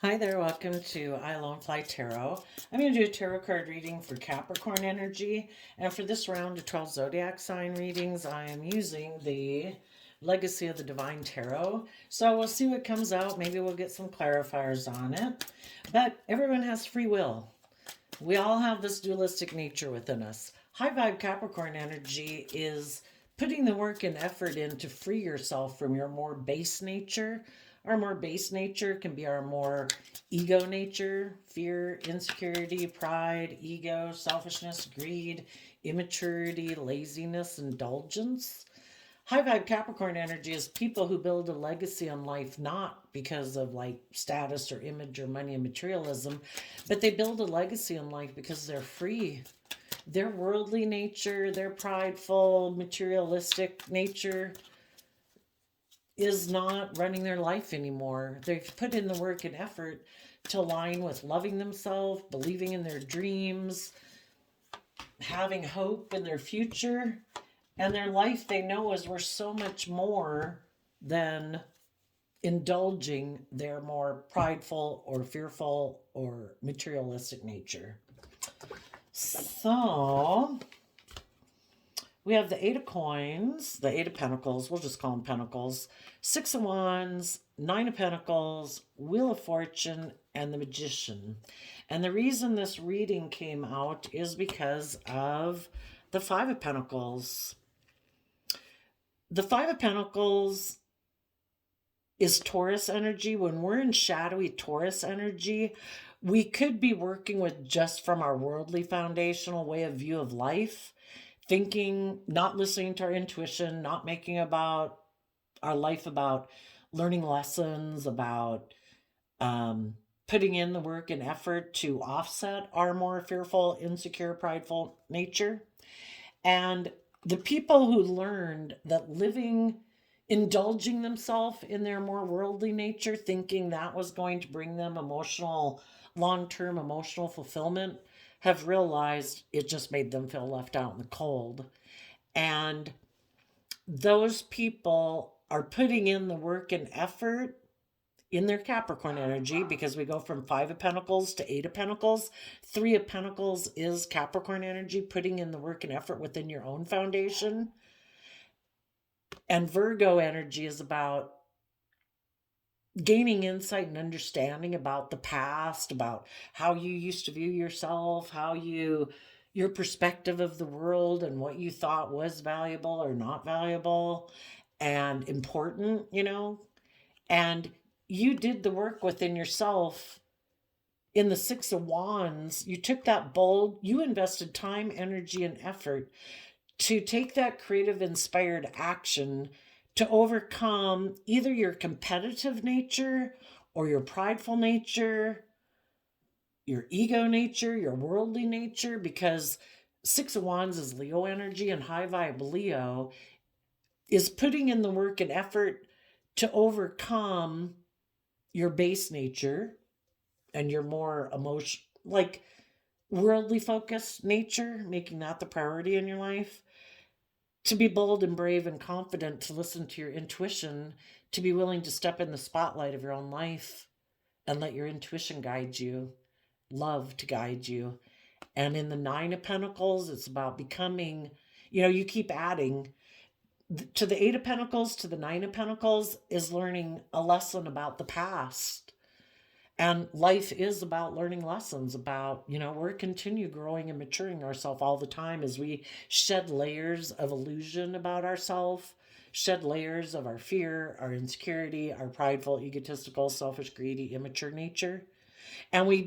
Hi there, welcome to I Alone Fly Tarot. I'm going to do a tarot card reading for Capricorn energy. And for this round of 12 zodiac sign readings, I am using the Legacy of the Divine Tarot. So we'll see what comes out. Maybe we'll get some clarifiers on it. But everyone has free will. We all have this dualistic nature within us. High vibe Capricorn energy is putting the work and effort in to free yourself from your more base nature. Our more base nature can be our more ego nature, fear, insecurity, pride, ego, selfishness, greed, immaturity, laziness, indulgence. High vibe Capricorn energy is people who build a legacy in life not because of like status or image or money and materialism, but they build a legacy in life because they're free. Their worldly nature, their prideful, materialistic nature is not running their life anymore. They've put in the work and effort to align with loving themselves, believing in their dreams, having hope in their future. And their life, they know, is worth so much more than indulging their more prideful or fearful or materialistic nature. So we have the Eight of Coins, the Eight of Pentacles, we'll just call them Pentacles, Six of Wands, Nine of Pentacles, Wheel of Fortune, and the Magician. And the reason this reading came out is because of the Five of Pentacles. The Five of Pentacles is Taurus energy. When we're in shadowy Taurus energy, we could be working with just from our worldly foundational way of view of life, thinking, not listening to our intuition, not making about our life about learning lessons, about putting in the work and effort to offset our more fearful, insecure, prideful nature. And the people who learned that indulging themselves in their more worldly nature, thinking that was going to bring them long-term emotional fulfillment, have realized it just made them feel left out in the cold. And those people are putting in the work and effort in their Capricorn energy, because we go from Five of Pentacles to Eight of Pentacles. Three of Pentacles is Capricorn energy, putting in the work and effort within your own foundation. And Virgo energy is about gaining insight and understanding about the past, about how you used to view yourself, your perspective of the world and what you thought was valuable or not valuable and important, and you did the work within yourself. In the Six of Wands, you took that you invested time, energy, and effort to take that creative, inspired action to overcome either your competitive nature or your prideful nature, your ego nature, your worldly nature, because Six of Wands is Leo energy, and high vibe Leo is putting in the work and effort to overcome your base nature and your more worldly focused nature, making that the priority in your life, to be bold and brave and confident, to listen to your intuition, to be willing to step in the spotlight of your own life and let your intuition guide you, love to guide you. And in the Nine of Pentacles, it's about becoming, you keep adding to the Eight of Pentacles, to the Nine of Pentacles is learning a lesson about the past. And life is about learning lessons about, we're continue growing and maturing ourselves all the time as we shed layers of illusion about ourselves, shed layers of our fear, our insecurity, our prideful, egotistical, selfish, greedy, immature nature. And we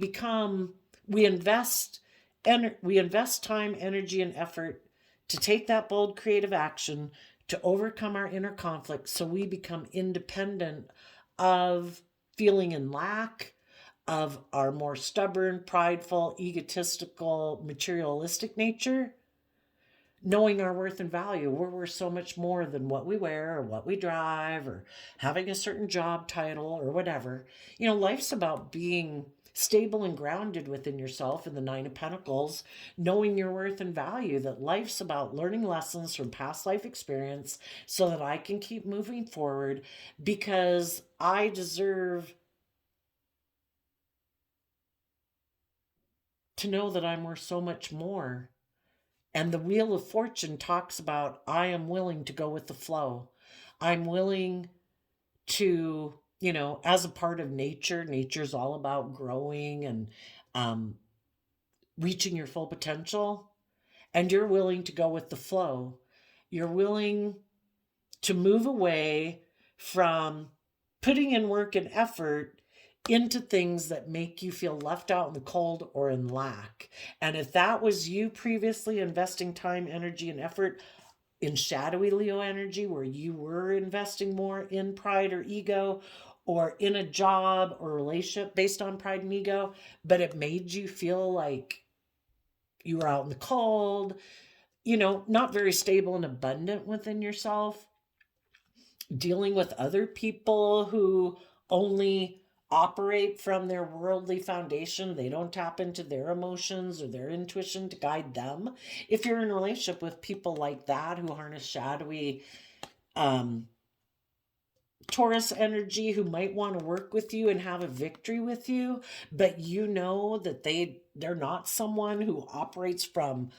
invest time, energy, and effort to take that bold creative action to overcome our inner conflict, so we become independent of feeling in lack, of our more stubborn, prideful, egotistical, materialistic nature, knowing our worth and value. We're worth so much more than what we wear or what we drive or having a certain job title or whatever. Life's about being stable and grounded within yourself in the Nine of Pentacles, knowing your worth and value, that life's about learning lessons from past life experience so that I can keep moving forward, because I deserve to know that I'm worth so much more. And the Wheel of Fortune talks about I am willing to go with the flow. I'm willing to, as a part of nature, nature's all about growing and um, reaching your full potential. And you're willing to go with the flow. You're willing to move away from putting in work and effort into things that make you feel left out in the cold or in lack. And if that was you previously investing time, energy, and effort in shadowy Leo energy, where you were investing more in pride or ego, or in a job or relationship based on pride and ego, but it made you feel like you were out in the cold, not very stable and abundant within yourself, dealing with other people who only operate from their worldly foundation. They don't tap into their emotions or their intuition to guide them. If you're in a relationship with people like that who harness shadowy um, Taurus energy, who might want to work with you and have a victory with you, but you know that they're not someone who operates from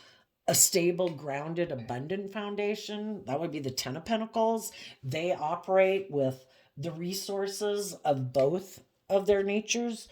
a stable, grounded, abundant foundation. That would be the Ten of Pentacles. They operate with the resources of both of their natures,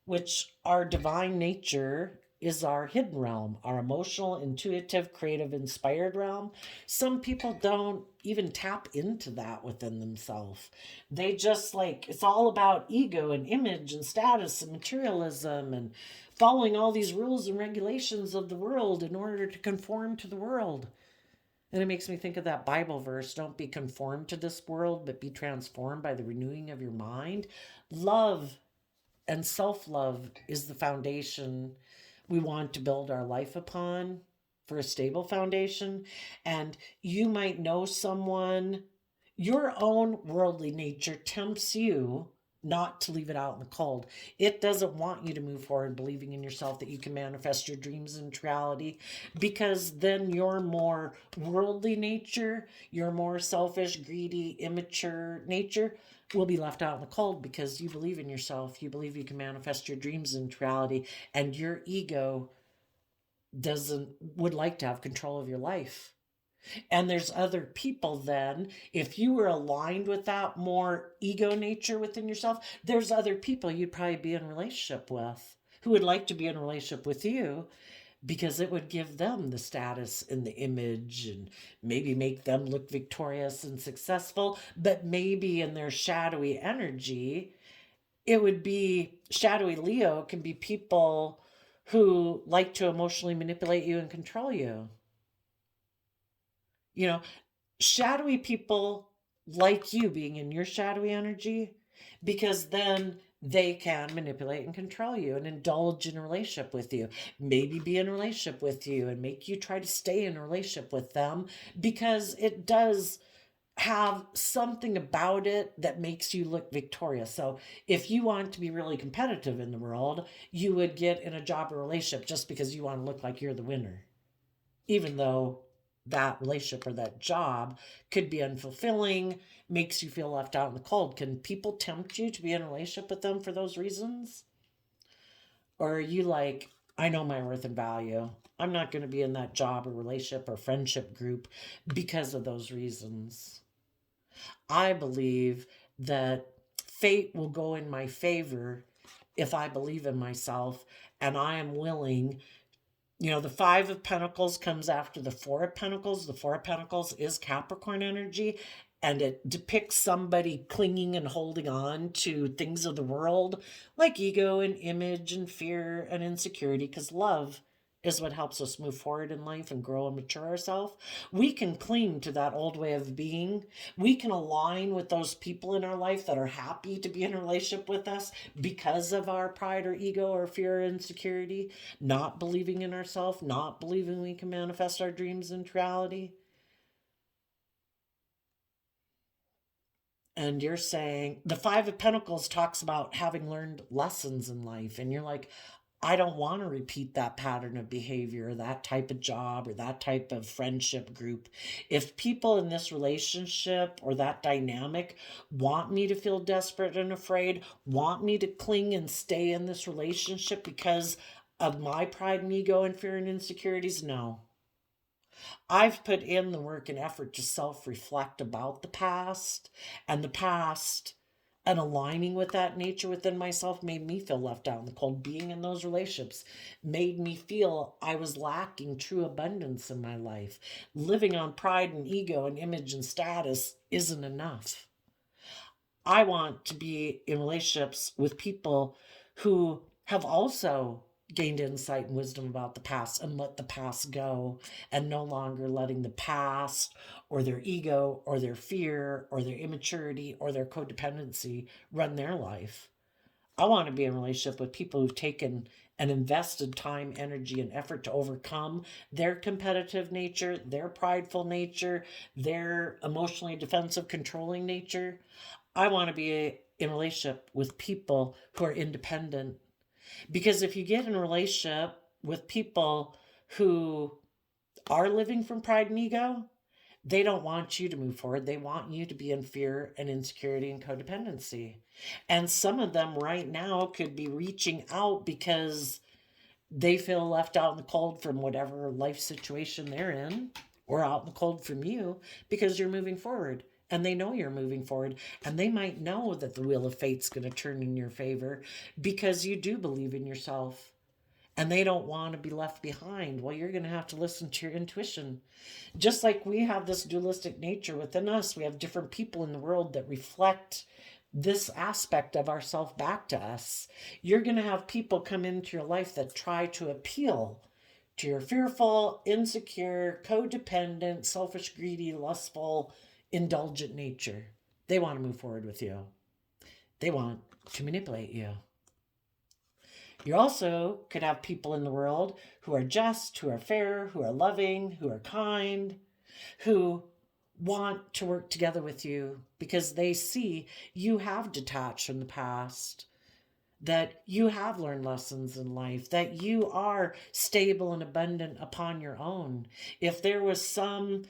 which our divine nature is our hidden realm, our emotional, intuitive, creative, inspired realm. Some people don't even tap into that within themselves. They just it's all about ego and image and status and materialism and following all these rules and regulations of the world in order to conform to the world. And it makes me think of that Bible verse, don't be conformed to this world, but be transformed by the renewing of your mind. Love and self love is the foundation we want to build our life upon, for a stable foundation. And you might know someone, your own worldly nature tempts you not to leave it out in the cold. It doesn't want you to move forward believing in yourself that you can manifest your dreams into reality, because then your more worldly nature, your more selfish, greedy, immature nature will be left out in the cold, because you believe in yourself. You believe you can manifest your dreams into reality, and your ego would like to have control of your life. And there's other people then, if you were aligned with that more ego nature within yourself, there's other people you'd probably be in a relationship with who would like to be in a relationship with you, because it would give them the status and the image and maybe make them look victorious and successful. But maybe in their shadowy energy, it would be shadowy Leo can be people who like to emotionally manipulate you and control you. You know, shadowy people like you being in your shadowy energy, because then they can manipulate and control you and indulge in a relationship with you, maybe be in a relationship with you and make you try to stay in a relationship with them, because it does have something about it that makes you look victorious. So if you want to be really competitive in the world, you would get in a job or relationship just because you want to look like you're the winner, even though that relationship or that job could be unfulfilling, makes you feel left out in the cold. Can people tempt you to be in a relationship with them for those reasons? Or are you like, I know my worth and value, I'm not going to be in that job or relationship or friendship group because of those reasons? I believe that fate will go in my favor if I believe in myself and I am willing. The Five of Pentacles comes after the Four of Pentacles. The Four of Pentacles is Capricorn energy, and it depicts somebody clinging and holding on to things of the world, like ego and image and fear and insecurity, because love is what helps us move forward in life and grow and mature ourselves. We can cling to that old way of being. We can align with those people in our life that are happy to be in a relationship with us because of our pride or ego or fear or insecurity, not believing in ourselves, not believing we can manifest our dreams into reality. And you're saying the Five of Pentacles talks about having learned lessons in life, and you're like, I don't want to repeat that pattern of behavior, that type of job, or that type of friendship group. If people in this relationship or that dynamic want me to feel desperate and afraid, want me to cling and stay in this relationship because of my pride and ego and fear and insecurities? No. I've put in the work and effort to self reflect about the past, and the past and aligning with that nature within myself made me feel left out in the cold. Being in those relationships made me feel I was lacking true abundance in my life. Living on pride and ego and image and status isn't enough. I want to be in relationships with people who have also gained insight and wisdom about the past and let the past go, and no longer letting the past or their ego or their fear or their immaturity or their codependency run their life. I want to be in a relationship with people who've taken and invested time, energy, and effort to overcome their competitive nature, their prideful nature, their emotionally defensive, controlling nature. I want to be in a relationship with people who are independent. Because if you get in a relationship with people who are living from pride and ego, they don't want you to move forward. They want you to be in fear and insecurity and codependency. And some of them right now could be reaching out because they feel left out in the cold from whatever life situation they're in, or out in the cold from you because you're moving forward. And they know you're moving forward, and they might know that the wheel of fate's going to turn in your favor because you do believe in yourself, and they don't want to be left behind. Well, you're going to have to listen to your intuition. Just like we have this dualistic nature within us, we have different people in the world that reflect this aspect of ourself back to us. You're going to have people come into your life that try to appeal to your fearful, insecure, codependent, selfish, greedy, lustful, indulgent nature. They want to move forward with you. They want to manipulate you. You also could have people in the world who are just, who are fair, who are loving, who are kind, who want to work together with you because they see you have detached from the past, that you have learned lessons in life, that you are stable and abundant upon your own. If there was some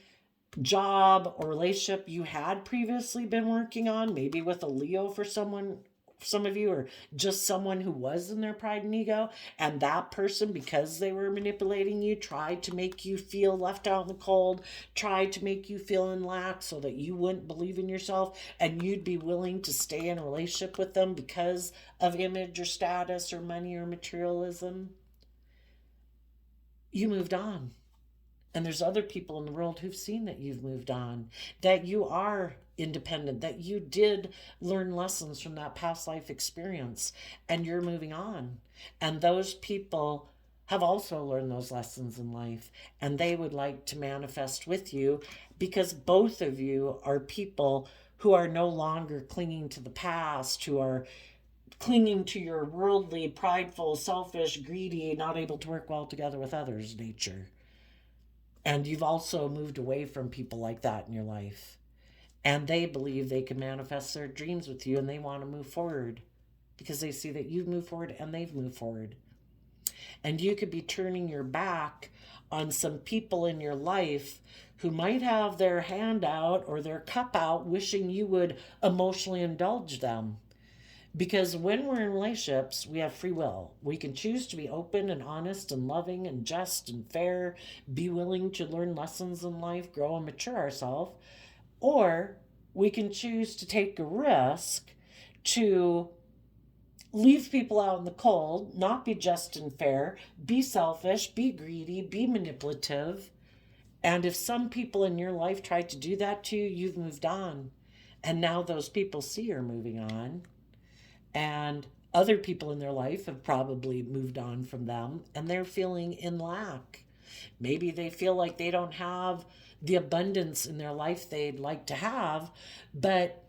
job or relationship you had previously been working on, maybe with a Leo for someone, some of you, or just someone who was in their pride and ego, and that person, because they were manipulating you, tried to make you feel left out in the cold, tried to make you feel in lack so that you wouldn't believe in yourself and you'd be willing to stay in a relationship with them because of image or status or money or materialism. You moved on. And there's other people in the world who've seen that you've moved on, that you are independent, that you did learn lessons from that past life experience, and you're moving on. And those people have also learned those lessons in life, and they would like to manifest with you because both of you are people who are no longer clinging to the past, who are clinging to your worldly, prideful, selfish, greedy, not able to work well together with others nature. And you've also moved away from people like that in your life. And they believe they can manifest their dreams with you, and they want to move forward because they see that you've moved forward and they've moved forward. And you could be turning your back on some people in your life who might have their hand out or their cup out, wishing you would emotionally indulge them. Because when we're in relationships, we have free will. We can choose to be open and honest and loving and just and fair, be willing to learn lessons in life, grow and mature ourselves. Or we can choose to take a risk to leave people out in the cold, not be just and fair, be selfish, be greedy, be manipulative. And if some people in your life tried to do that to you, you've moved on. And now those people see you're moving on. And other people in their life have probably moved on from them, and they're feeling in lack. Maybe they feel like they don't have the abundance in their life they'd like to have, but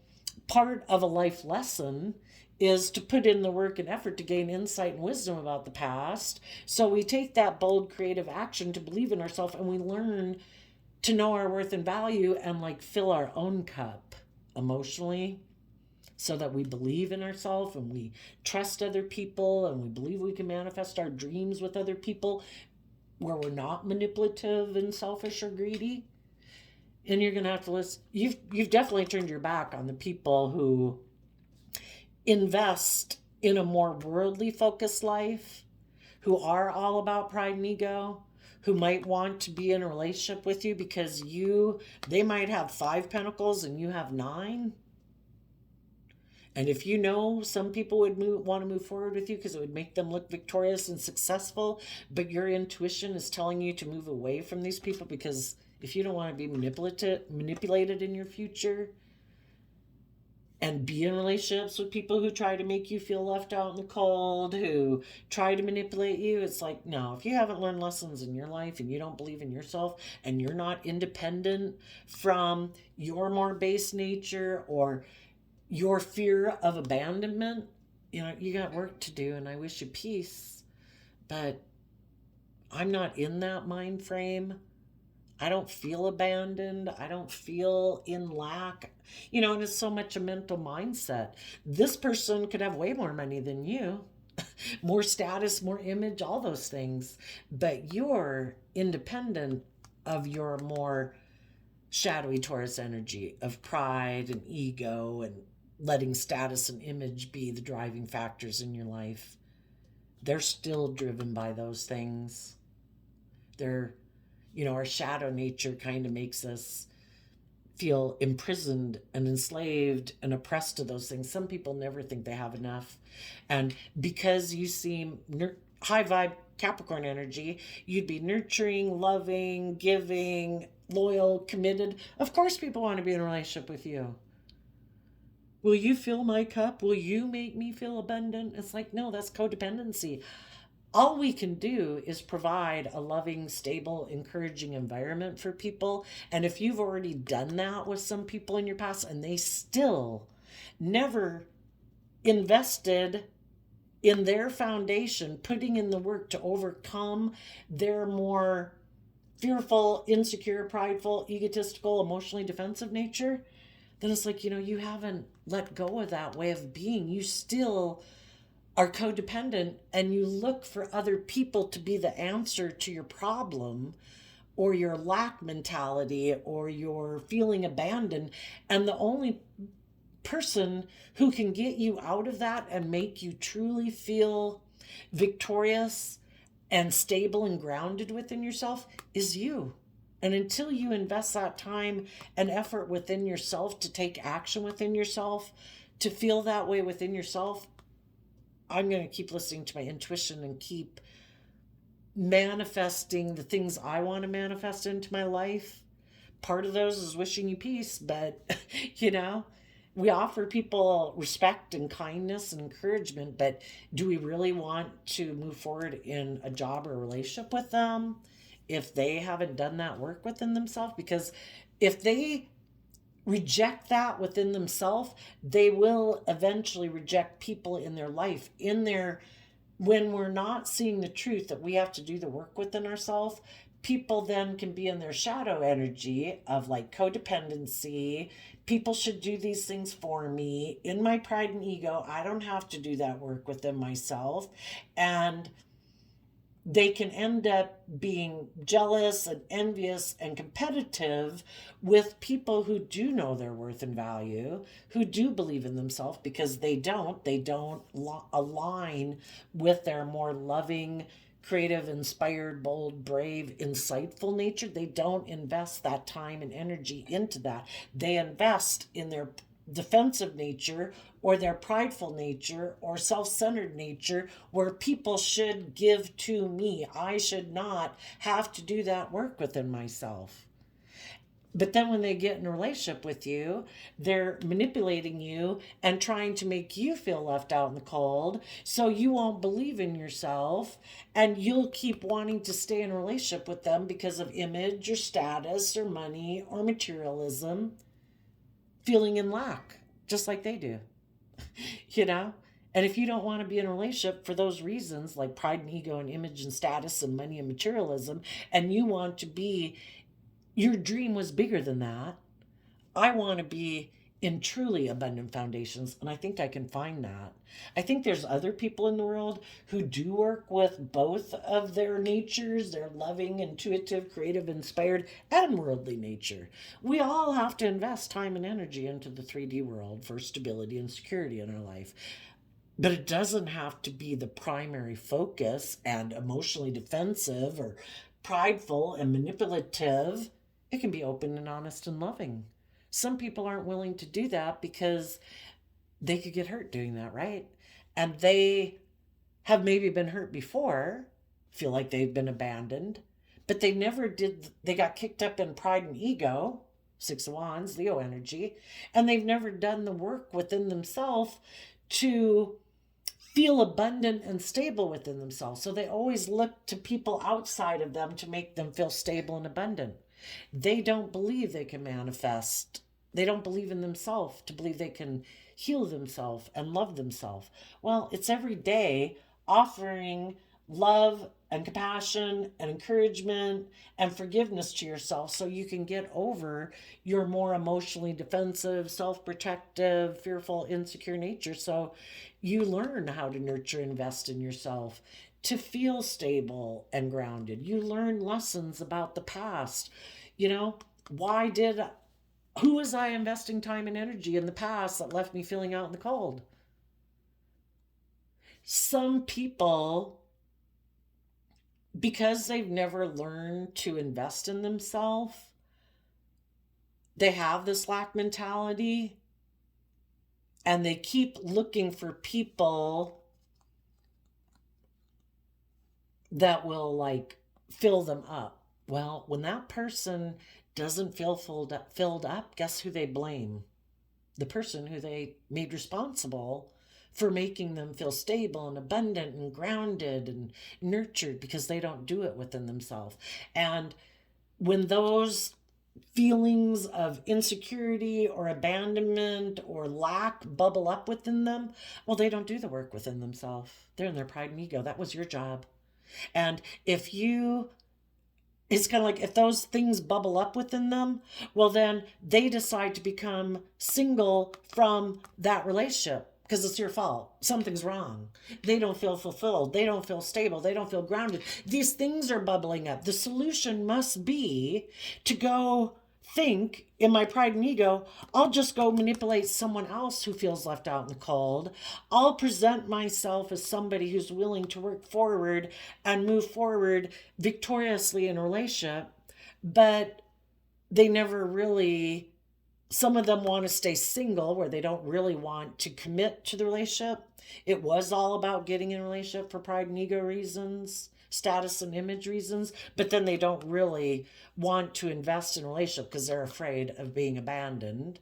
part of a life lesson is to put in the work and effort to gain insight and wisdom about the past. So we take that bold creative action to believe in ourselves, and we learn to know our worth and value and like fill our own cup emotionally, so that we believe in ourselves and we trust other people and we believe we can manifest our dreams with other people where we're not manipulative and selfish or greedy. And you're going to have to listen. You've definitely turned your back on the people who invest in a more worldly focused life, who are all about pride and ego, who might want to be in a relationship with you because they might have 5 pentacles and you have 9. And if you know some people would want to move forward with you because it would make them look victorious and successful, but your intuition is telling you to move away from these people because if you don't want to be manipulated in your future and be in relationships with people who try to make you feel left out in the cold, who try to manipulate you, it's like, no, if you haven't learned lessons in your life and you don't believe in yourself and you're not independent from your more base nature or your fear of abandonment, you got work to do, and I wish you peace. But I'm not in that mind frame. I don't feel abandoned. I don't feel in lack. And it's so much a mental mindset. This person could have way more money than you, more status, more image, all those things. But you're independent of your more shadowy Taurus energy of pride and ego and letting status and image be the driving factors in your life. They're still driven by those things. Our shadow nature kind of makes us feel imprisoned and enslaved and oppressed to those things. Some people never think they have enough. And because you seem high vibe Capricorn energy, you'd be nurturing, loving, giving, loyal, committed. Of course people want to be in a relationship with you. Will you fill my cup? Will you make me feel abundant? It's like, no, that's codependency. All we can do is provide a loving, stable, encouraging environment for people. And if you've already done that with some people in your past and they still never invested in their foundation, putting in the work to overcome their more fearful, insecure, prideful, egotistical, emotionally defensive nature, then it's like, you haven't let go of that way of being. You still are codependent and you look for other people to be the answer to your problem or your lack mentality or your feeling abandoned. And the only person who can get you out of that and make you truly feel victorious and stable and grounded within yourself is you. And until you invest that time and effort within yourself to take action within yourself, to feel that way within yourself, I'm going to keep listening to my intuition and keep manifesting the things I want to manifest into my life. Part of those is wishing you peace, but, we offer people respect and kindness and encouragement, but do we really want to move forward in a job or a relationship with them if they haven't done that work within themselves? Because if they reject that within themselves, they will eventually reject people in their life. When we're not seeing the truth that we have to do the work within ourselves, people then can be in their shadow energy of like codependency. People should do these things for me. In my pride and ego, I don't have to do that work within myself. And they can end up being jealous and envious and competitive with people who do know their worth and value, who do believe in themselves, because they don't align with their more loving, creative, inspired, bold, brave, insightful nature. They don't invest that time and energy into that. They invest in their defensive nature or their prideful nature or self-centered nature, where people should give to me. I should not have to do that work within myself. But then when they get in a relationship with you, they're manipulating you and trying to make you feel left out in the cold, so you won't believe in yourself and you'll keep wanting to stay in a relationship with them because of image or status or money or materialism, feeling in lack, just like they do. And if you don't want to be in a relationship for those reasons, like pride and ego and image and status and money and materialism, and you want to be, your dream was bigger than that. I want to be in truly abundant foundations, and I think I can find that. I think there's other people in the world who do work with both of their natures, their loving, intuitive, creative, inspired, and worldly nature. We all have to invest time and energy into the 3D world for stability and security in our life. But it doesn't have to be the primary focus and emotionally defensive or prideful and manipulative. It can be open and honest and loving. Some people aren't willing to do that because they could get hurt doing that, right? And they have maybe been hurt before, feel like they've been abandoned, but they never did, they got kicked up in pride and ego, Six of Wands, Leo energy, and they've never done the work within themselves to feel abundant and stable within themselves. So they always look to people outside of them to make them feel stable and abundant. They don't believe they can manifest. They don't believe in themselves to believe they can heal themselves and love themselves. Well, it's every day offering love and compassion and encouragement and forgiveness to yourself so you can get over your more emotionally defensive, self-protective, fearful, insecure nature. So you learn how to nurture, invest in yourself to feel stable and grounded. You learn lessons about the past. You know, why did who was I investing time and energy in the past that left me feeling out in the cold? Some people, because they've never learned to invest in themselves, they have this lack mentality and they keep looking for people that will like fill them up. Well, when that person doesn't feel filled up, guess who they blame? The person who they made responsible for making them feel stable and abundant and grounded and nurtured, because they don't do it within themselves. And when those feelings of insecurity or abandonment or lack bubble up within them, well, they don't do the work within themselves. They're in their pride and ego. That was your job. And if you it's kind of like if those things bubble up within them, well, then they decide to become single from that relationship because it's your fault. Something's wrong. They don't feel fulfilled. They don't feel stable. They don't feel grounded. These things are bubbling up. The solution must be to go think in my pride and ego, I'll just go manipulate someone else who feels left out in the cold. I'll present myself as somebody who's willing to work forward and move forward victoriously in a relationship, but they never really, some of them want to stay single where they don't really want to commit to the relationship. It was all about getting in a relationship for pride and ego reasons, status and image reasons, but then they don't really want to invest in a relationship because they're afraid of being abandoned.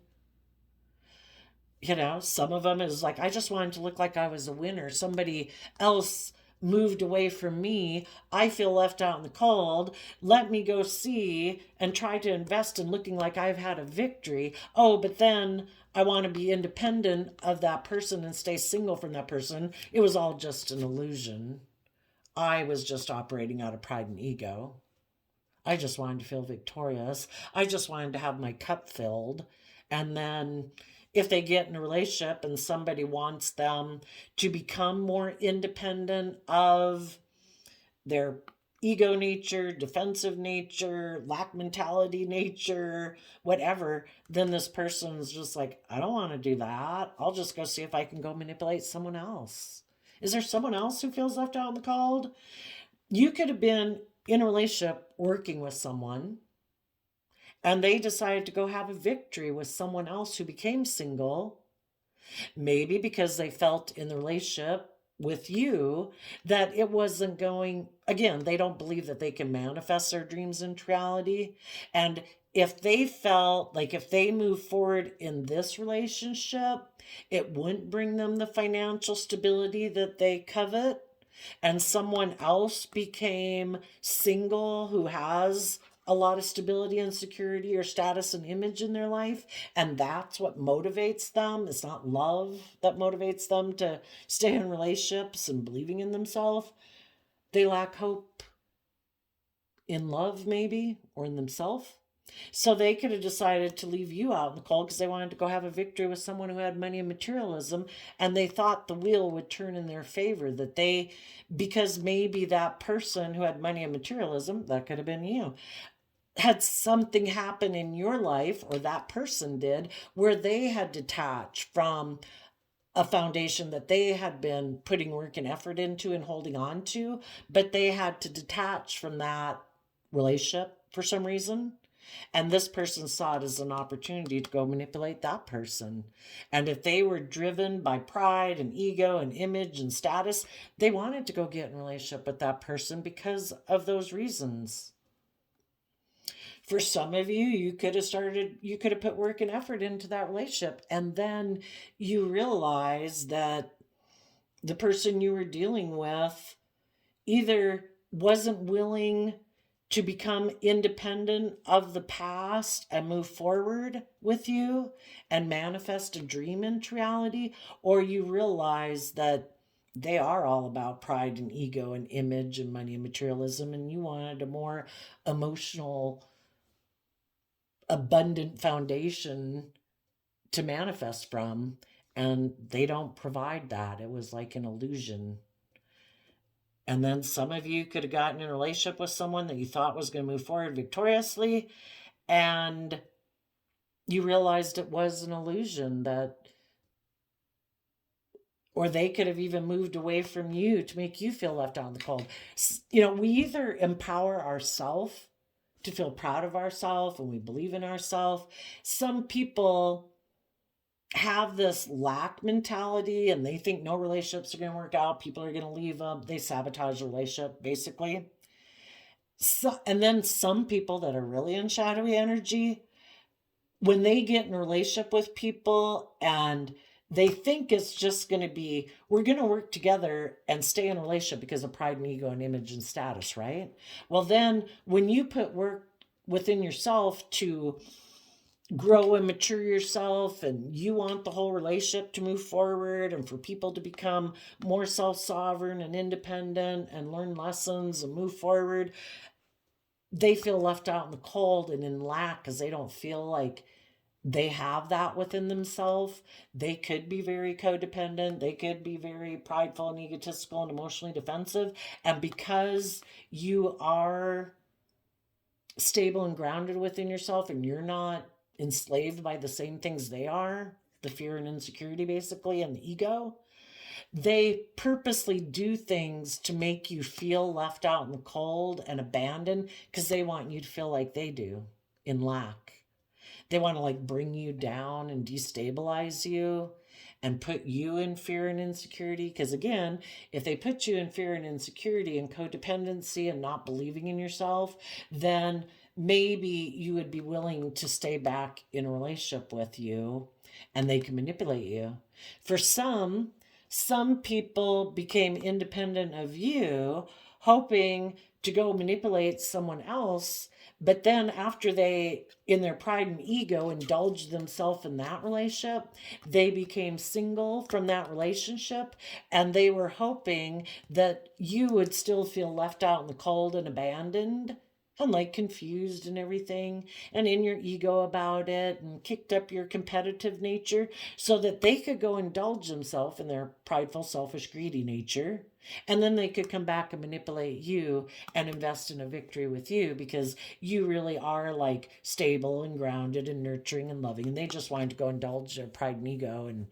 You know, some of them is like, I just wanted to look like I was a winner. Somebody else moved away from me. I feel left out in the cold. Let me go see and try to invest in looking like I've had a victory. Oh, but then I want to be independent of that person and stay single from that person. It was all just an illusion. I was just operating out of pride and ego. I just wanted to feel victorious. I just wanted to have my cup filled. And then if they get in a relationship and somebody wants them to become more independent of their ego nature, defensive nature, lack mentality nature, whatever, then this person's just like, I don't want to do that. I'll just go see if I can go manipulate someone else. Is there someone else who feels left out in the cold? You could have been in a relationship working with someone and they decided to go have a victory with someone else who became single, maybe because they felt in the relationship with you that it wasn't going, again, they don't believe that they can manifest their dreams into reality. And if they felt like if they move forward in this relationship, it wouldn't bring them the financial stability that they covet, and someone else became single who has a lot of stability and security or status and image in their life, and that's what motivates them. It's not love that motivates them to stay in relationships and believing in themselves. They lack hope in love, maybe, or in themselves. So they could have decided to leave you out in the cold because they wanted to go have a victory with someone who had money and materialism, and they thought the wheel would turn in their favor, that they, because maybe that person who had money and materialism, that could have been you, had something happen in your life, or that person did, where they had detached from a foundation that they had been putting work and effort into and holding on to, but they had to detach from that relationship for some reason. And this person saw it as an opportunity to go manipulate that person. And if they were driven by pride and ego and image and status, they wanted to go get in a relationship with that person because of those reasons. For some of you, you could have put work and effort into that relationship. And then you realize that the person you were dealing with either wasn't willing to become independent of the past and move forward with you and manifest a dream into reality, or you realize that they are all about pride and ego and image and money and materialism, and you wanted a more emotional, abundant foundation to manifest from, and they don't provide that. It was like an illusion. And then some of you could have gotten in a relationship with someone that you thought was going to move forward victoriously, and you realized it was an illusion, that, or they could have even moved away from you to make you feel left out in the cold. We either empower ourselves to feel proud of ourselves and we believe in ourselves. Some people have this lack mentality and they think no relationships are going to work out. People are going to leave them. They sabotage a relationship, basically. So, and then some people that are really in shadowy energy, when they get in a relationship with people and they think it's just going to be, we're going to work together and stay in a relationship because of pride and ego and image and status, right? Well, then when you put work within yourself to grow and mature yourself, and you want the whole relationship to move forward and for people to become more self-sovereign and independent and learn lessons and move forward, they feel left out in the cold and in lack because they don't feel like they have that within themselves. They could be very codependent. They could be very prideful and egotistical and emotionally defensive. And because you are stable and grounded within yourself and you're not enslaved by the same things they are, the fear and insecurity basically, and the ego, they purposely do things to make you feel left out in the cold and abandoned because they want you to feel like they do, in lack. They want to like bring you down and destabilize you and put you in fear and insecurity. Because again, if they put you in fear and insecurity and codependency and not believing in yourself, then maybe you would be willing to stay back in a relationship with you and they can manipulate you. For some people became independent of you, hoping to go manipulate someone else. But then after they, in their pride and ego, indulged themselves in that relationship, they became single from that relationship. And they were hoping that you would still feel left out in the cold and abandoned and like confused and everything, and in your ego about it, and kicked up your competitive nature so that they could go indulge themselves in their prideful, selfish, greedy nature. And then they could come back and manipulate you and invest in a victory with you because you really are like stable and grounded and nurturing and loving. And they just wanted to go indulge their pride and ego and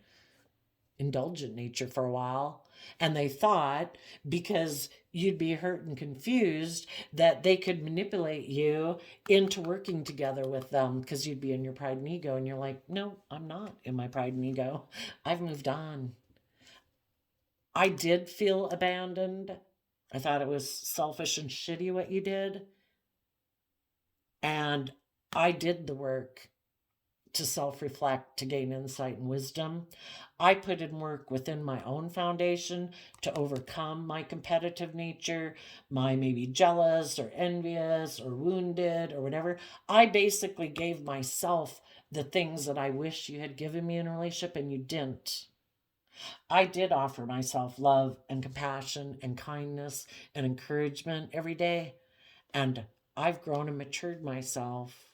indulgent nature for a while. And they thought because you'd be hurt and confused that they could manipulate you into working together with them because you'd be in your pride and ego. And you're like, no, I'm not in my pride and ego. I've moved on. I did feel abandoned. I thought it was selfish and shitty what you did. And I did the work to self-reflect, to gain insight and wisdom. I put in work within my own foundation to overcome my competitive nature, my maybe jealous or envious or wounded or whatever. I basically gave myself the things that I wish you had given me in a relationship and you didn't. I did offer myself love and compassion and kindness and encouragement every day. And I've grown and matured myself.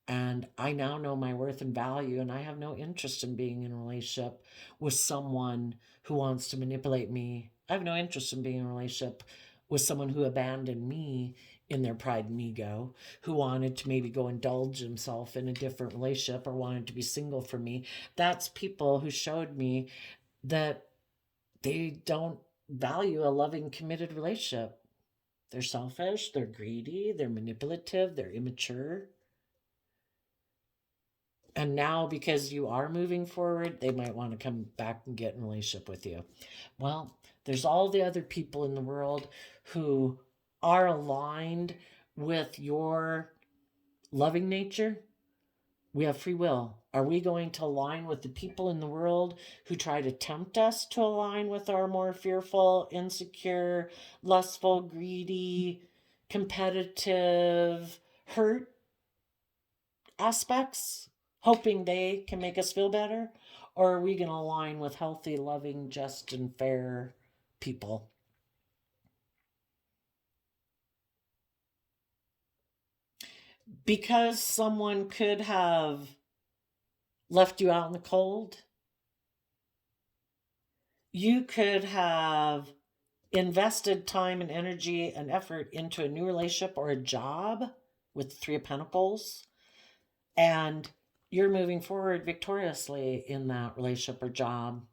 And I now know my worth and value, and I have no interest in being in a relationship with someone who wants to manipulate me. I have no interest in being in a relationship with someone who abandoned me in their pride and ego, who wanted to maybe go indulge himself in a different relationship or wanted to be single for me. That's people who showed me that they don't value a loving, committed relationship. They're selfish, they're greedy, they're manipulative, they're immature. And now, because you are moving forward, they might want to come back and get in a relationship with you. Well, there's all the other people in the world who are aligned with your loving nature. We have free will. Are we going to align with the people in the world who try to tempt us to align with our more fearful, insecure, lustful, greedy, competitive, hurt aspects, hoping they can make us feel better? Or are we going to align with healthy, loving, just, and fair people? Because someone could have left you out in the cold, you could have invested time and energy and effort into a new relationship or a job with the Three of Pentacles, and you're moving forward victoriously in that relationship or job,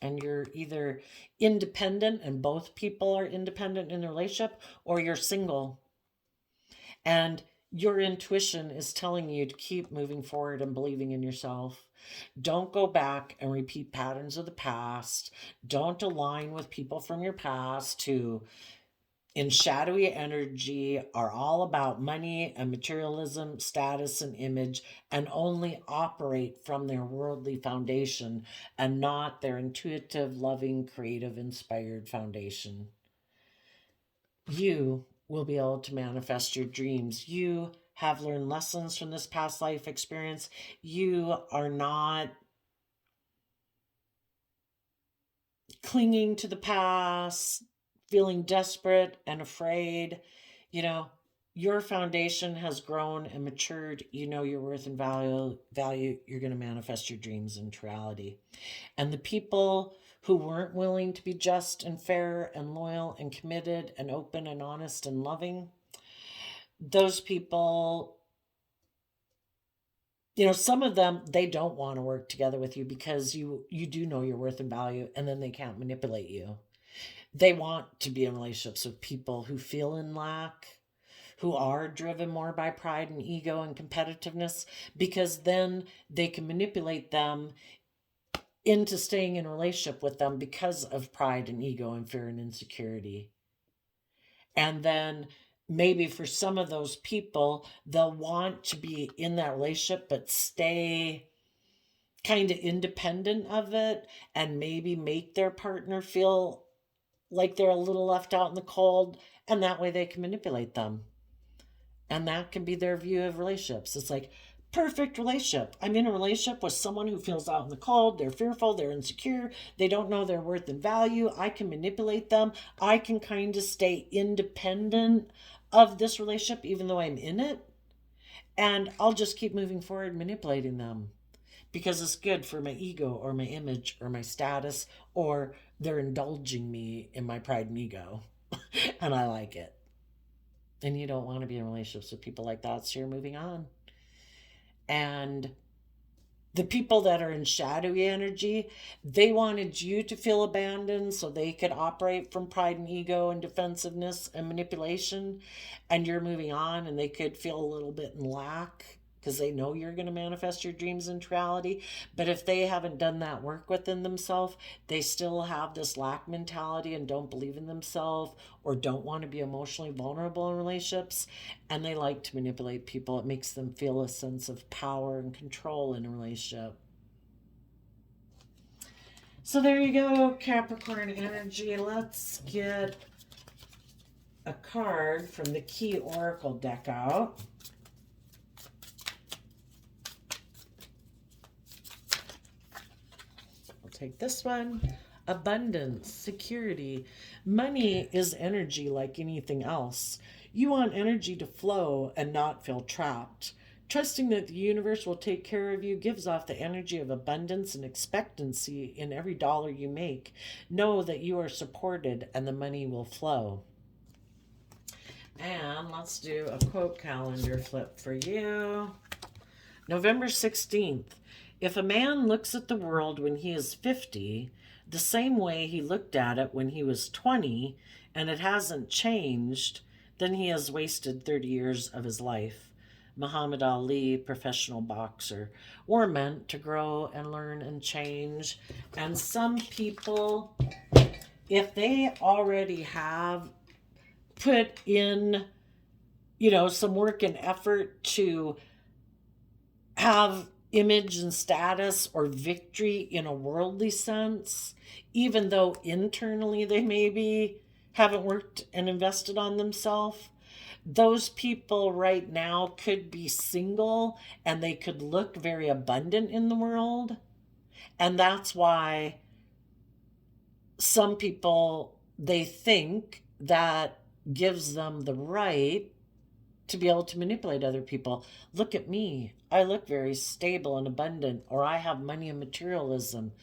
and you're either independent and both people are independent in the relationship, or you're single and your intuition is telling you to keep moving forward and believing in yourself. Don't go back and repeat patterns of the past. Don't align with people from your past who, in shadowy energy, are all about money and materialism, status and image, and only operate from their worldly foundation and not their intuitive, loving, creative, inspired foundation. You will be able to manifest your dreams. You have learned lessons from this past life experience. You are not clinging to the past, feeling desperate and afraid. You know, your foundation has grown and matured. You know your worth and value. You're going to manifest your dreams into reality. And the people who weren't willing to be just and fair and loyal and committed and open and honest and loving, those people, some of them, they don't want to work together with you because you do know your worth and value, and then they can't manipulate you. They want to be in relationships with people who feel in lack, who are driven more by pride and ego and competitiveness, because then they can manipulate them into staying in a relationship with them because of pride and ego and fear and insecurity. And then maybe for some of those people, they'll want to be in that relationship but stay kind of independent of it, and maybe make their partner feel like they're a little left out in the cold, and that way they can manipulate them. And that can be their view of relationships. It's like, perfect relationship. I'm in a relationship with someone who feels out in the cold. They're fearful. They're insecure. They don't know their worth and value. I can manipulate them. I can kind of stay independent of this relationship, even though I'm in it. And I'll just keep moving forward, manipulating them because it's good for my ego or my image or my status, or they're indulging me in my pride and ego. And I like it. And you don't want to be in relationships with people like that, so you're moving on. And the people that are in shadowy energy, they wanted you to feel abandoned so they could operate from pride and ego and defensiveness and manipulation. And you're moving on, and they could feel a little bit in lack because they know you're going to manifest your dreams into reality. But if they haven't done that work within themselves, they still have this lack mentality and don't believe in themselves, or don't want to be emotionally vulnerable in relationships. And they like to manipulate people. It makes them feel a sense of power and control in a relationship. So there you go, Capricorn energy. Let's get a card from the Key Oracle deck out. Take this one. Abundance, security. Money is energy like anything else. You want energy to flow and not feel trapped. Trusting that the universe will take care of you gives off the energy of abundance and expectancy in every dollar you make. Know that you are supported and the money will flow. And let's do a quote calendar flip for you. November 16th. If a man looks at the world when he is 50, the same way he looked at it when he was 20, and it hasn't changed, then he has wasted 30 years of his life. Muhammad Ali, professional boxer. We're meant to grow and learn and change. And some people, if they already have put in, some work and effort to have image and status or victory in a worldly sense, even though internally they maybe haven't worked and invested on themselves, those people right now could be single and they could look very abundant in the world. And that's why some people, they think that gives them the right to be able to manipulate other people. Look at me. I look very stable and abundant, or I have money and materialism.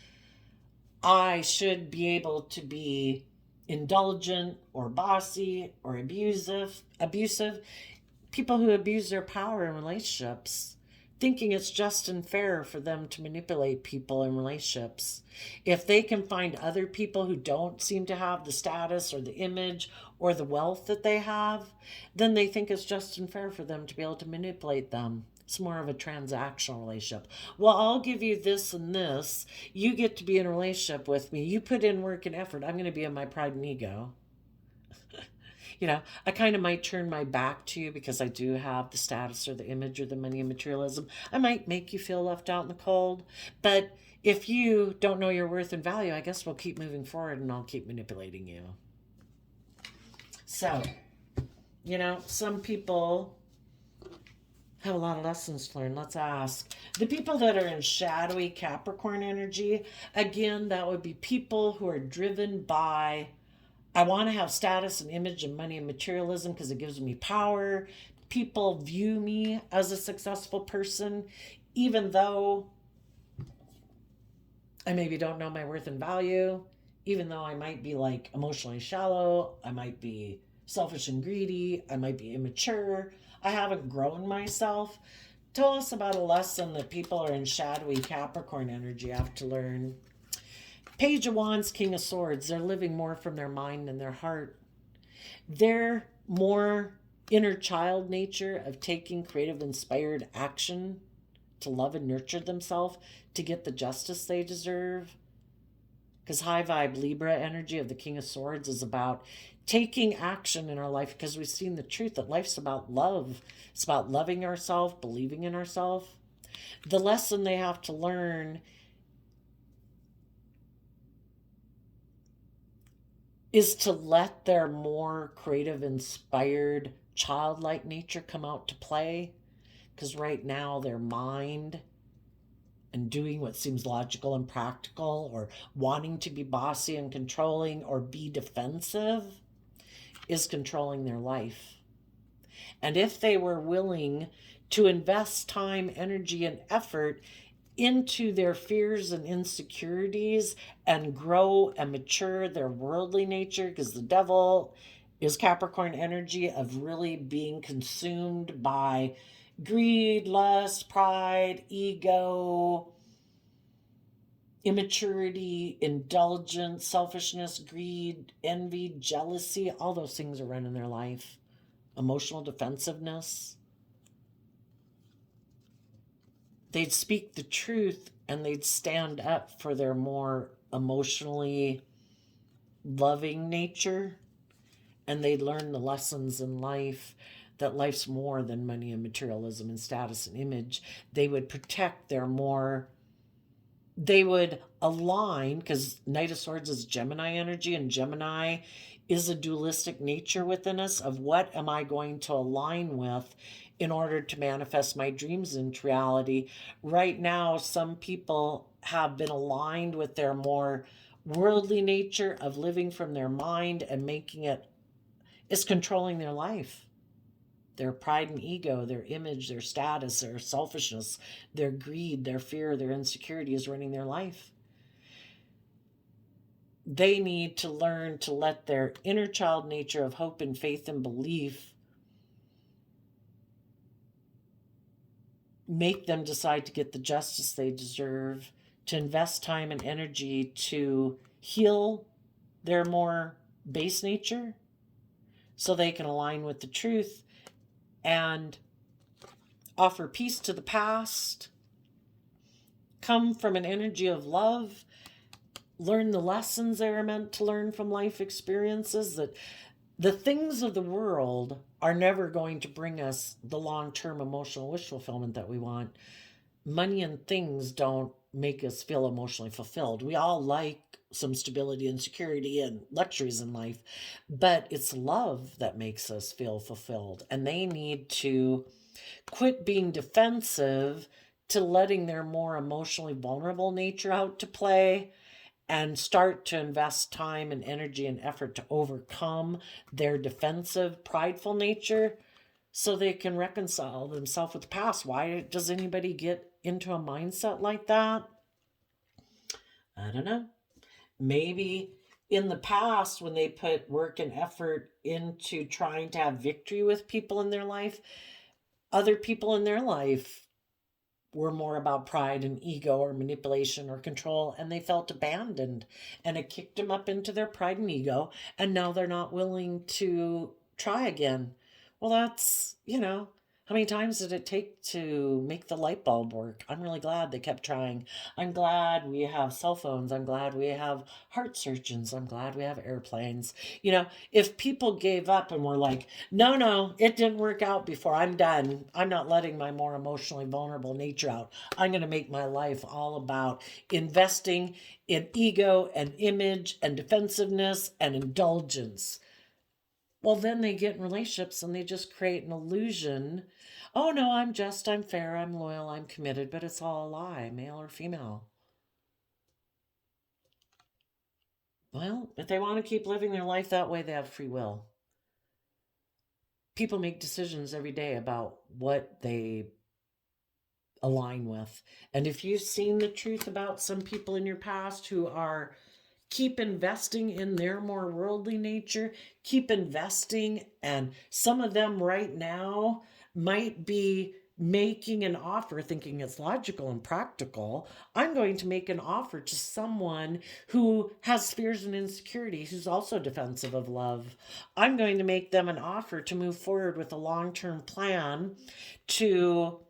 I should be able to be indulgent or bossy or abusive. People who abuse their power in relationships, thinking it's just and fair for them to manipulate people in relationships. If they can find other people who don't seem to have the status or the image or the wealth that they have, then they think it's just and fair for them to be able to manipulate them. It's more of a transactional relationship. Well, I'll give you this and this. You get to be in a relationship with me. You put in work and effort. I'm going to be in my pride and ego. I kind of might turn my back to you because I do have the status or the image or the money and materialism. I might make you feel left out in the cold. But if you don't know your worth and value, I guess we'll keep moving forward and I'll keep manipulating you. So, some people have a lot of lessons to learn. Let's ask. The people that are in shadowy Capricorn energy, again, that would be people who are driven by, I want to have status and image and money and materialism because it gives me power. People view me as a successful person, even though I maybe don't know my worth and value, even though I might be like emotionally shallow, I might be selfish and greedy, I might be immature, I haven't grown myself. Tell us about a lesson that people are in shadowy Capricorn energy have to learn. Page of Wands, King of Swords, they're living more from their mind and their heart. They're more inner child nature of taking creative, inspired action to love and nurture themselves to get the justice they deserve. Because high vibe Libra energy of the King of Swords is about taking action in our life because we've seen the truth that life's about love. It's about loving ourselves, believing in ourselves. The lesson they have to learn is to let their more creative, inspired, childlike nature come out to play. Because right now their mind and doing what seems logical and practical or wanting to be bossy and controlling or be defensive is controlling their life. And if they were willing to invest time, energy, and effort into their fears and insecurities and grow and mature their worldly nature, because the devil is Capricorn energy of really being consumed by greed, lust, pride, ego, immaturity, indulgence, selfishness, greed, envy, jealousy. All those things are running their life. Emotional defensiveness. They'd speak the truth and they'd stand up for their more emotionally loving nature, and they'd learn the lessons in life, that life's more than money and materialism and status and image. They would protect their more, they would align, because Knight of Swords is Gemini energy, and Gemini is a dualistic nature within us of what am I going to align with in order to manifest my dreams into reality. Right now, some people have been aligned with their more worldly nature of living from their mind and making it is controlling their life. Their pride and ego, their image, their status, their selfishness, their greed, their fear, their insecurity is running their life. They need to learn to let their inner child nature of hope and faith and belief make them decide to get the justice they deserve, to invest time and energy to heal their more base nature so they can align with the truth and offer peace to the past, come from an energy of love, learn the lessons they are meant to learn from life experiences, that the things of the world are never going to bring us the long-term emotional wish fulfillment that we want. Money and things don't make us feel emotionally fulfilled. We all like some stability and security and luxuries in life, but it's love that makes us feel fulfilled. And they need to quit being defensive to letting their more emotionally vulnerable nature out to play and start to invest time and energy and effort to overcome their defensive, prideful nature so they can reconcile themselves with the past. Why does anybody get into a mindset like that? I don't know. Maybe in the past, when they put work and effort into trying to have victory with people in their life, other people in their life were more about pride and ego or manipulation or control, and they felt abandoned, and it kicked them up into their pride and ego, and now they're not willing to try again. Well, that's, how many times did it take to make the light bulb work? I'm really glad they kept trying. I'm glad we have cell phones. I'm glad we have heart surgeons. I'm glad we have airplanes. If people gave up and were like, no, it didn't work out before, I'm done. I'm not letting my more emotionally vulnerable nature out. I'm going to make my life all about investing in ego and image and defensiveness and indulgence. Well, then they get in relationships and they just create an illusion. Oh, no, I'm fair, I'm loyal, I'm committed, but it's all a lie, male or female. Well, if they want to keep living their life that way, they have free will. People make decisions every day about what they align with. And if you've seen the truth about some people in your past who are keep investing in their more worldly nature, keep investing, and some of them right now might be making an offer thinking it's logical and practical. I'm going to make an offer to someone who has fears and insecurities, who's also defensive of love. I'm going to make them an offer to move forward with a long-term plan to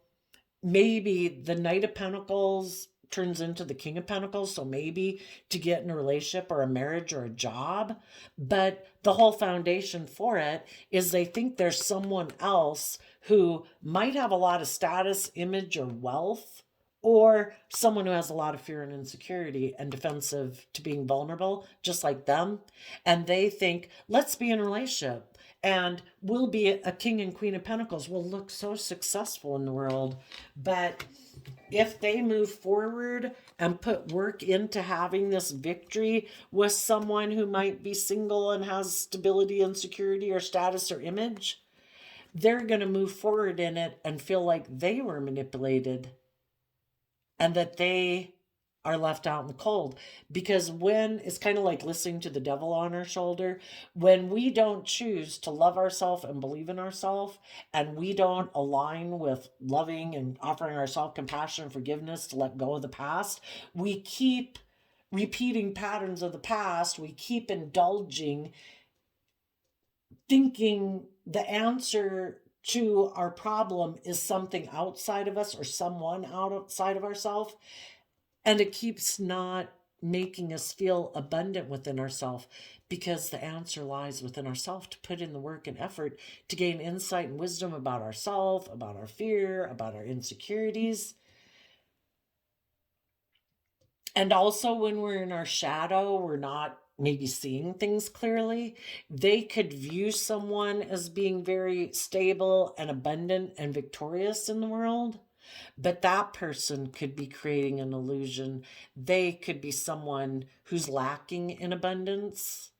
maybe the Knight of Pentacles turns into the King of Pentacles, so maybe to get in a relationship or a marriage or a job. But the whole foundation for it is they think there's someone else who might have a lot of status, image, or wealth, or someone who has a lot of fear and insecurity and defensive to being vulnerable, just like them. And they think, let's be in a relationship and we'll be a king and queen of pentacles. We'll look so successful in the world. But if they move forward and put work into having this victory with someone who might be single and has stability and security or status or image, they're going to move forward in it and feel like they were manipulated and that they are left out in the cold. Because when it's kind of like listening to the devil on our shoulder, when we don't choose to love ourselves and believe in ourselves, and we don't align with loving and offering ourselves compassion and forgiveness to let go of the past, we keep repeating patterns of the past. We keep indulging, thinking the answer to our problem is something outside of us or someone outside of ourselves. And it keeps not making us feel abundant within ourselves, because the answer lies within ourselves to put in the work and effort to gain insight and wisdom about ourselves, about our fear, about our insecurities. And also when we're in our shadow, we're not maybe seeing things clearly. They could view someone as being very stable and abundant and victorious in the world. But that person could be creating an illusion. They could be someone who's lacking in abundance,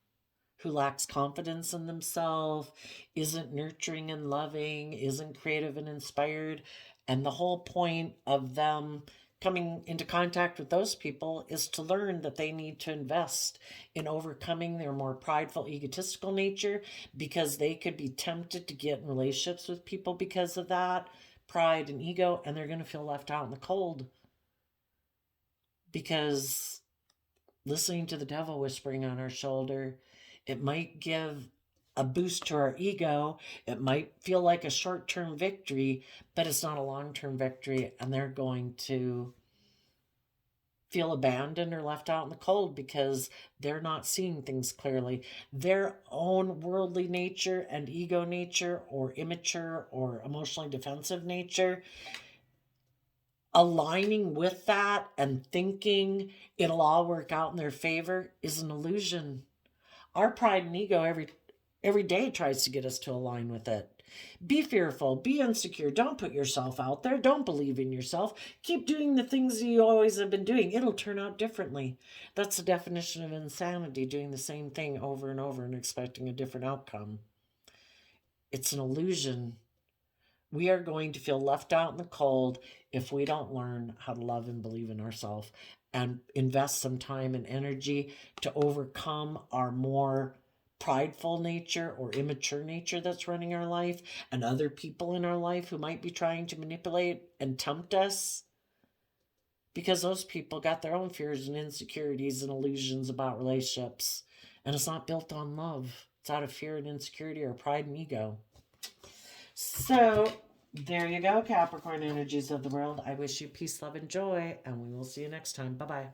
who lacks confidence in themselves, isn't nurturing and loving, isn't creative and inspired. And the whole point of them coming into contact with those people is to learn that they need to invest in overcoming their more prideful, egotistical nature, because they could be tempted to get in relationships with people because of that. pride and ego, and they're going to feel left out in the cold because listening to the devil whispering on our shoulder, it might give a boost to our ego. It might feel like a short-term victory, but it's not a long-term victory, and they're going to feel abandoned or left out in the cold because they're not seeing things clearly. Their own worldly nature and ego nature, or immature or emotionally defensive nature, aligning with that and thinking it'll all work out in their favor is an illusion. Our pride and ego every day tries to get us to align with it. Be fearful, be insecure, don't put yourself out there, don't believe in yourself. Keep doing the things you always have been doing. It'll turn out differently. That's the definition of insanity, doing the same thing over and over and expecting a different outcome. It's an illusion. We are going to feel left out in the cold if we don't learn how to love and believe in ourselves and invest some time and energy to overcome our more prideful nature or immature nature that's running our life, and other people in our life who might be trying to manipulate and tempt us, because those people got their own fears and insecurities and illusions about relationships, and it's not built on love. It's out of fear and insecurity or pride and ego. So there you go, Capricorn energies of the world. I wish you peace, love, and joy, and we will see you next time. Bye-bye.